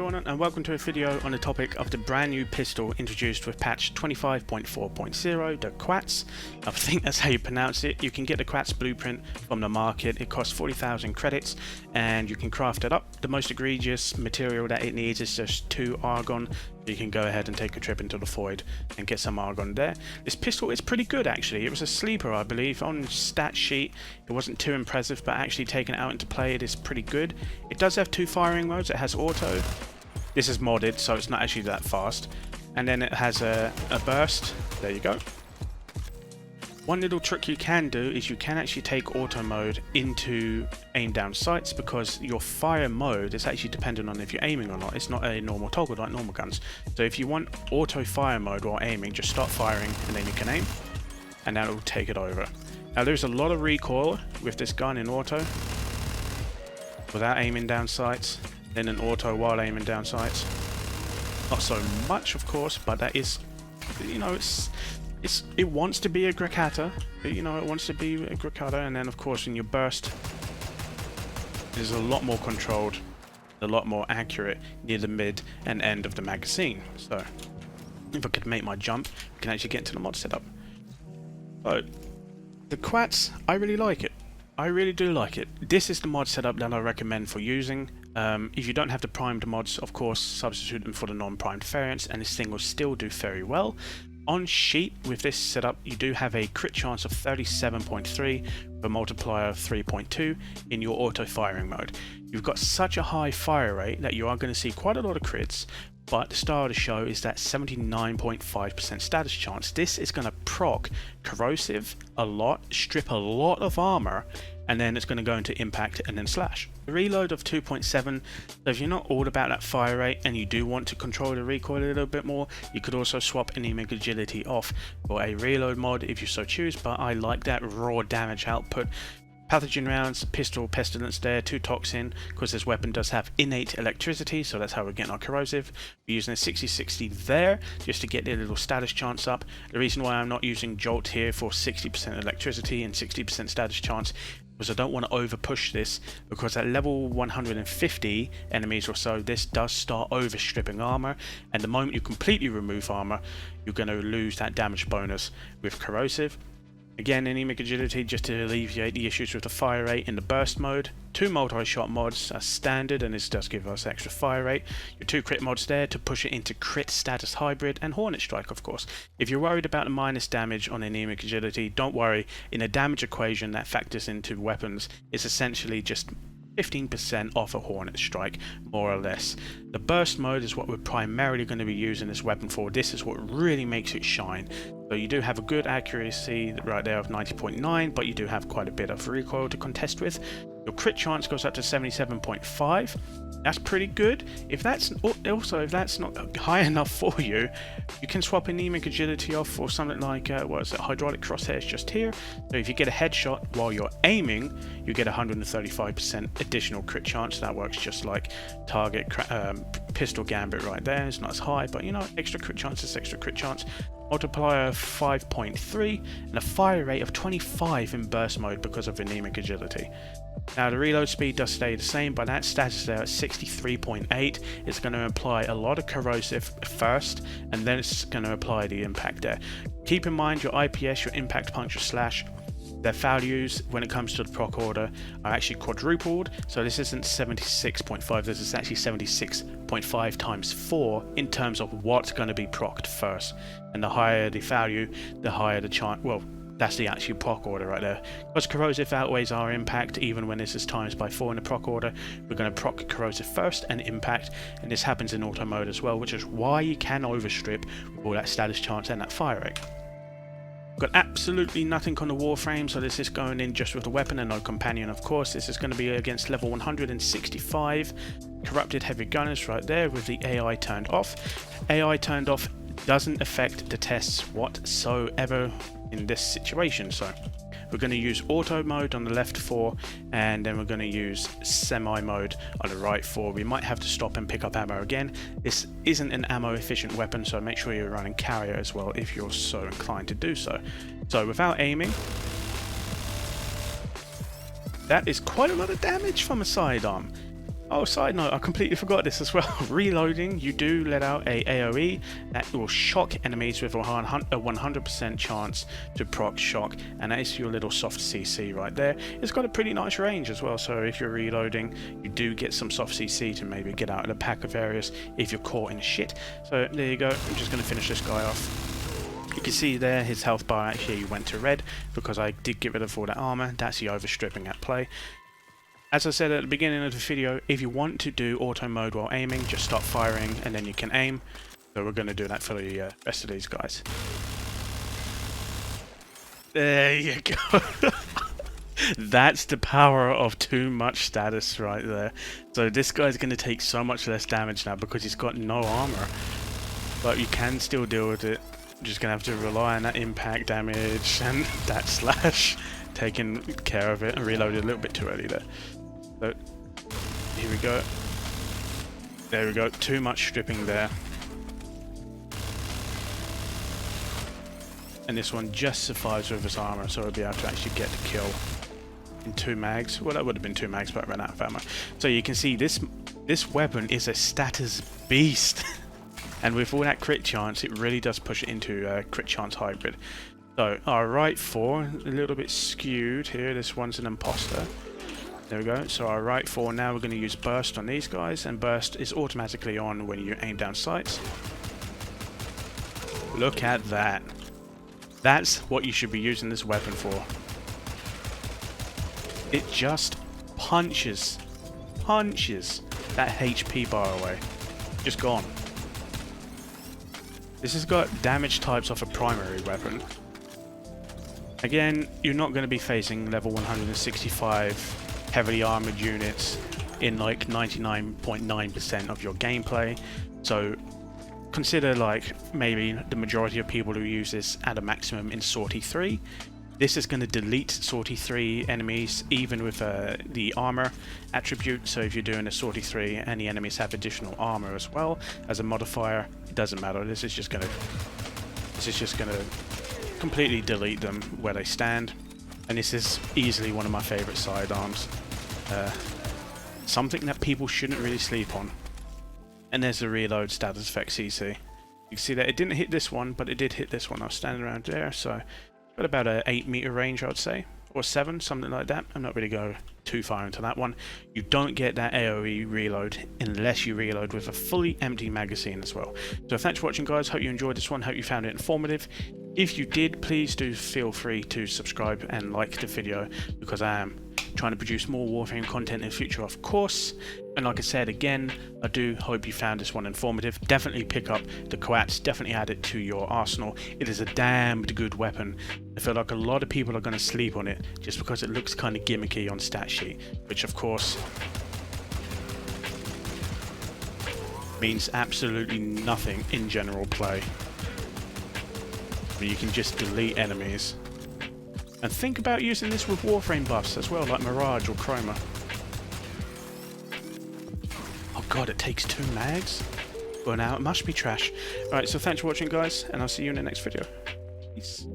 everyone, and welcome to a video on the topic of the brand new pistol introduced with patch 25.4.0, the Quatz. I think that's how you pronounce it. You can get the Quatz blueprint from the market. It costs 40,000 credits and you can craft it up. The most egregious material that it needs is just 2 argon. You can go ahead and take a trip into the void and get some argon there. This pistol is pretty good actually. It was a sleeper, I believe. On stat sheet it wasn't too impressive, but actually taking it out into play it is pretty good. It does have 2 firing modes. It has auto. This is modded, so it's not actually that fast. And then it has a burst. There you go. One little trick you can do is you can actually take auto mode into aim down sights, because your fire mode is actually dependent on if you're aiming or not. It's not a normal toggle like normal guns. So if you want auto fire mode while aiming, just start firing and then you can aim, and that will take it over. Now there's a lot of recoil with this gun in auto without aiming down sights, then an auto while aiming down sights. Not so much of course, but that is, you know, it wants to be a Grineer, you know, it wants to be a Grineer, and then of course in your burst it is a lot more controlled, a lot more accurate near the mid and end of the magazine. So if I could make my jump, we can actually get into the mod setup. So the Quatz, I really like it. I really do like it. This is the mod setup that I recommend for using. If you don't have the primed mods, of course, substitute them for the non-primed variants, and this thing will still do very well. On sheet, with this setup, you do have a crit chance of 37.3 with a multiplier of 3.2 in your auto firing mode. You've got such a high fire rate that you are going to see quite a lot of crits, but the star of the show is that 79.5% status chance. This is going to proc corrosive a lot, strip a lot of armor, and then it's going to go into impact and then slash. The reload of 2.7, so if you're not all about that fire rate and you do want to control the recoil a little bit more, you could also swap anemic agility off for a reload mod if you so choose, but I like that raw damage output. Pathogen rounds, pistol, pestilence there, 2 toxin, because this weapon does have innate electricity, so that's how we're getting our corrosive. We're using a 60-60 there, just to get the little status chance up. The reason why I'm not using jolt here for 60% electricity and 60% status chance, because I don't want to over push this, because at level 150 enemies or so, this does start over stripping armor, and the moment you completely remove armor, you're going to lose that damage bonus with corrosive. Again, anemic agility just to alleviate the issues with the fire rate in the burst mode. 2 multi-shot mods as standard, and this does give us extra fire rate. Your 2 crit mods there to push it into crit status hybrid, and hornet strike of course. If you're worried about the minus damage on anemic agility, don't worry. In a damage equation that factors into weapons, it's essentially just 15% off a hornet strike, more or less. The burst mode is what we're primarily going to be using this weapon for. This is what really makes it shine. So you do have a good accuracy right there of 90.9, but you do have quite a bit of recoil to contest with. Your crit chance goes up to 77.5. That's pretty good. If that's not high enough for you, you can swap anemic agility off for something like what is it, hydraulic crosshairs just here. So if you get a headshot while you're aiming, you get 135% additional crit chance. That works just like target pistol gambit right there. It's not as high, but you know, extra crit chance is extra crit chance. Multiplier of 5.3 and a fire rate of 25 in burst mode because of anemic agility. Now the reload speed does stay the same, but that status there at 63.8 is going to apply a lot of corrosive first, and then it's going to apply the impact there. Keep in mind your IPS, your impact puncture slash, their values when it comes to the proc order are actually quadrupled, so this isn't 76.5, this is actually 76.5 times 4 in terms of what's going to be procced first, and the higher the value, the higher the chance. Well, that's the actual proc order right there. Because corrosive outweighs our impact, even when this is times by 4 in the proc order, we're going to proc corrosive first and impact, and this happens in auto mode as well, which is why you can overstrip with all that status chance and that fire rate. Got absolutely nothing on the Warframe, so this is going in just with the weapon and no companion of course. This is going to be against level 165 corrupted heavy gunners right there with the AI turned off. AI turned off doesn't affect the tests whatsoever in this situation, so we're going to use auto mode on the left 4, and then we're going to use semi mode on the right 4. We might have to stop and pick up ammo again. This isn't an ammo efficient weapon, so make sure you're running carrier as well if you're so inclined to do so. So without aiming, that is quite a lot of damage from a sidearm. Oh, side note, I completely forgot this as well. Reloading, you do let out a AoE that will shock enemies with a 100% chance to proc shock, and that is your little soft CC right there. It's got a pretty nice range as well, so if you're reloading, you do get some soft CC to maybe get out of the pack of areas if you're caught in shit. So there you go, I'm just going to finish this guy off. You can see there his health bar actually went to red because I did get rid of all that armor. That's the overstripping at play. As I said at the beginning of the video, if you want to do auto mode while aiming, just stop firing and then you can aim. So we're going to do that for the rest of these guys. There you go. That's the power of too much status right there. So this guy's going to take so much less damage now because he's got no armor. But you can still deal with it. You're just going to have to rely on that impact damage and that slash. Taking care of it, and reloaded a little bit too early there. So here we go. There we go. Too much stripping there. And this one just survives with his armor, so we'll be able to actually get the kill in 2 mags. Well, that would have been 2 mags, but I ran out of ammo. So you can see this weapon is a status beast. And with all that crit chance, it really does push it into a crit chance hybrid. So our right 4, a little bit skewed here. This one's an imposter. There we go. So our right 4, now we're going to use burst on these guys, and burst is automatically on when you aim down sights. Look at that. That's what you should be using this weapon for. It just punches that HP bar away. Just gone. This has got damage types off a primary weapon. Again, you're not going to be facing level 165 heavily armored units in like 99.9% of your gameplay. So consider like maybe the majority of people who use this at a maximum in Sortie 3. This is going to delete Sortie 3 enemies even with the armor attribute. So if you're doing a Sortie 3 and the enemies have additional armor as well as a modifier, it doesn't matter. This is just going to completely delete them where they stand. And this is easily one of my favorite sidearms. Something that people shouldn't really sleep on. And there's the reload status effect CC. You can see that it didn't hit this one, but it did hit this one. I was standing around there, so got about a 8-meter range, I would say, or 7, something like that. I'm not really going too far into that one. You don't get that AoE reload unless you reload with a fully empty magazine as well. So thanks for watching, guys. Hope you enjoyed this one. Hope you found it informative. If you did, please do feel free to subscribe and like the video, because I am trying to produce more Warframe content in the future, of course. And like I said again, I do hope you found this one informative. Definitely pick up the Quatz, definitely add it to your arsenal. It is a damned good weapon. I feel like a lot of people are going to sleep on it just because it looks kind of gimmicky on stat sheet, which of course means absolutely nothing in general play. But you can just delete enemies. And think about using this with Warframe buffs as well, like Mirage or Chroma. Oh god, it takes 2 mags? Well now, it must be trash. Alright, so thanks for watching, guys, and I'll see you in the next video. Peace.